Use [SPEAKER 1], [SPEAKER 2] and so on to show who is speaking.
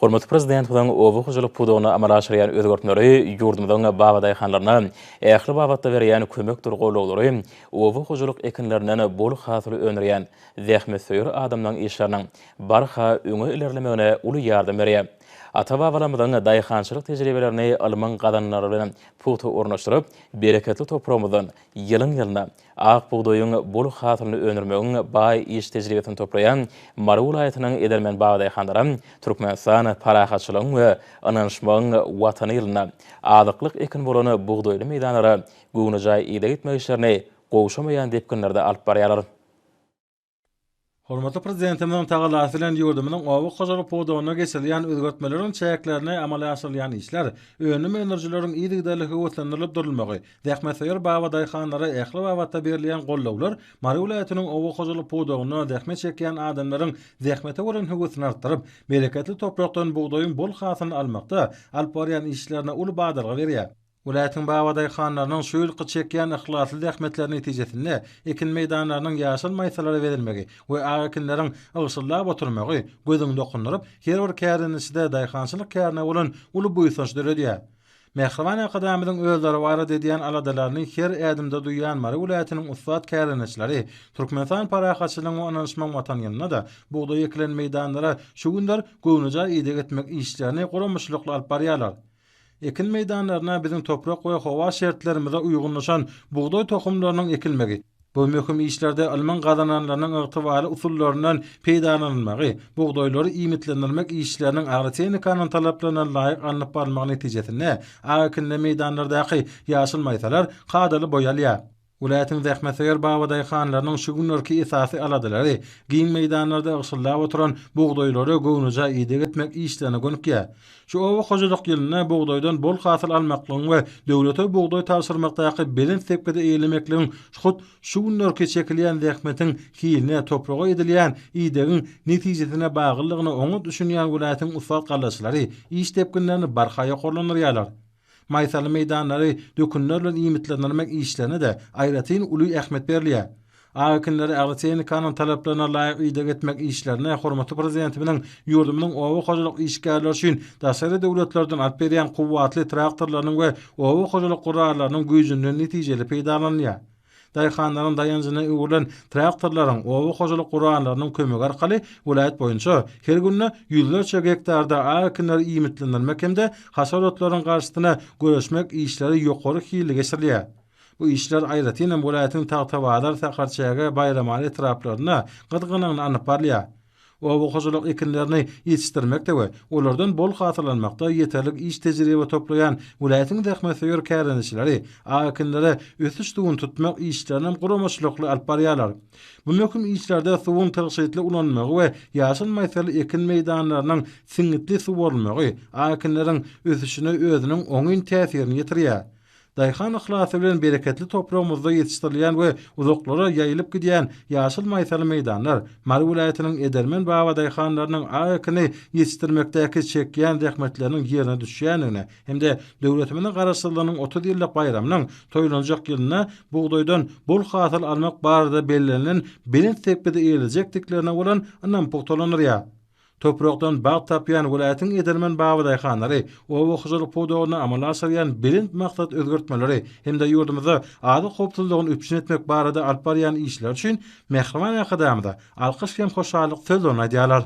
[SPEAKER 1] Hormatly prezident bilen owu hujuluk pudugyny amala aşyran özgörtmeleri ýurdumyzyň babaday hanlaryna ähli babatda berýän kömek durguluglary owu hujuluk ekinlerinden bol hasyl öňürýän zähmet söýür adamlaryň işleriniň barha öňe ilerlemegine uly ýardam berýär. Ata-babalarymyzyň daýhançylyk tejribelerini alman gadanlary bilen putu ornaşdyryp, bereketli toprağymyzyň ýylyň-ýylyna ak buğdoýyň bol hasylyny öňürmegiň baý iş tejribesini toplayan Mary welaýatynyň Edermen babaday hanlaram Türkmenistan parahatçylygyň we ananşmagyň watany ýylyna azyklyk ekin bolany buğdoýly meýdanlara göwnüjay ýyly gitmek işlerini gowşamaýan depkinlerde alyp barýarlar.
[SPEAKER 2] Hormatly prezidentimiň tagalasy bilen ýurdumynyň owu hojalyk pudugyna geçirilýän özgörtmeleriň çäklerini amala aşyrylýan işler, önüm enerjileriň ýygydalygy öwrenilip durulmagy, zähmetseýär babaday hanlara ähli babatda berilýän gollawlar Mary welaýatynyň owu hojalyk pudugyna zähmet çekýän adamlaryň zähmete bolan höwüsini artdyryp, bereketli toprakdan buğdoýyň bol hasylyny almakda alyp barýan işlerine uly badalga berýär. Welaýatyň babaday hanlarynyň şu ýylky çekýän ihlasly zähmetleriniň netijesinde ekin meýdanlarynyň ýaşyl maýsalary verilmegi we akinleriň ygşyllap oturmagy gözüň dokunuryp, her bir kärinişde daýhançylyk kärine bolan uly buýsanç döredýär. Mehriban akademiyanyň özleri wara edýän aladalaryny her ädimde duýan Mary welaýatynyň ustat kärinişleri Türkmenistan parahatçylygyň ananşmagyň watanyna da buğdoý ekilen meýdanlara şu günler göwnüjay ýyly gitmek işlerini goramyşlykly alyp barýarlar. Ekin meýdanlaryna biziň toprak we hawa şertlerimize uýgunlaşan buğdoý tohumlarynyň ekilmegi, bu möhüm işlerde alman gadananlarynyň ygtybaly usulllaryndan peýdalanmagy, buğdoýlary iýmitlendirmek işleriniň agry tehnikanyň talaplaryna laýyk alınıp barmagy netijesinde akinle meýdanlardaky ýaşyl maýsalar gadaly boýalýar. Welaýatyň zähmetseýär babaday hanlarynyň şu günlerki esasy aladylary giň meýdanlarda ygşyllap oturan buğdoýlary göwnüjay ýyly gitmek işlerine gönükýär. Şu owu hojalyk ýylyna buğdoýdan bol hasyl almaklygyň we döwlete buğdoý tapşyrmakdaky belin sepkede eýlemekligiň şu günlerki çekilýän zähmetiň hiline toprağa edilýän ýydygyň netijesine baglylygyny oňa düşünýän welaýatyň usat galaşlary iş tepkinlerini barhaya gollanýarlar. Maýsaly meýdanlary dökünler bilen iýmitlendirmek işlerine de aýratyn uly ähmet berilýär. Akinleri agry tehnikanyň talaplaryna laýyk ýyly gitmek işlerine hormatly prezidentimiň ýurdumynyň owu hojalyk işgärleri üçin daşary döwletlerden alyp berýän kuwwatly traktorlarynyň we owu hojalyk guralarynyň güýjünden netijeli peýdalanýar. Daýhanlaryň daýanjyna öwrülen traktorlaryň owu hojalyk guralarynyň kömegi arkaly welaýat boýunça her günde ýüzlerçe hektarda akinleri iýmitlendirmek hemde hasaratlaryň garşysyna göreşmek işleri ýokary hili geçirilýär. Bu işler aýratynam welaýatyň tagtabadar sakarçaga bayramany etraplaryna gydgynyny anyp barýar. Owu hojalyk ekinlerini ýetişdirmekde we olardan bol hasylanmakda ýeterlik iş tejribe toplayan welaýatyň zähmetseýär kärinişleri akinlere ösüş dugun tutmak işlerini guramaşlykly alyp barýarlar. Bu möhüm işlerde suwun tygşytly ulanmagy we ýaşyl maýsaly ekin meýdanlarynyň siňitli suwarylmagy akinleriň ösüşine özüniň oňyn täsirini ýetirýär. Daýhan ihlasy bilen bereketli toprağymyzda ýetişdirilýän we uzaklara ýaýylyp gidýän ýaşyl maýsaly meýdanlar Mary welaýatynyň Edermen babaday hanlarynyň akini ýetişdirmekdäki çekýän zähmetleriniň ýerine düşýänine hemde döwletimizin garaşsyzlygynyň 30 ýyllyk bayramynyň toýlanjak ýylyna buğdoýdan bol hasyl almak barada bellenlen bilinç sepkede eýiljekdiklerine bolan anam pogtalanýar. Toprakdan bağ tapyan welaýatyň Edermen babaday hanlary owu hojalyk pudugyna amala aşyrýan bilinç maksat özgörtmeleri hemde ýurdumyzda ady hopsuzlygyny üpçün etmek barada alyp barýan işler üçin Mehriban akademiyada alkyş hem hoşallyk söz onadýarlar.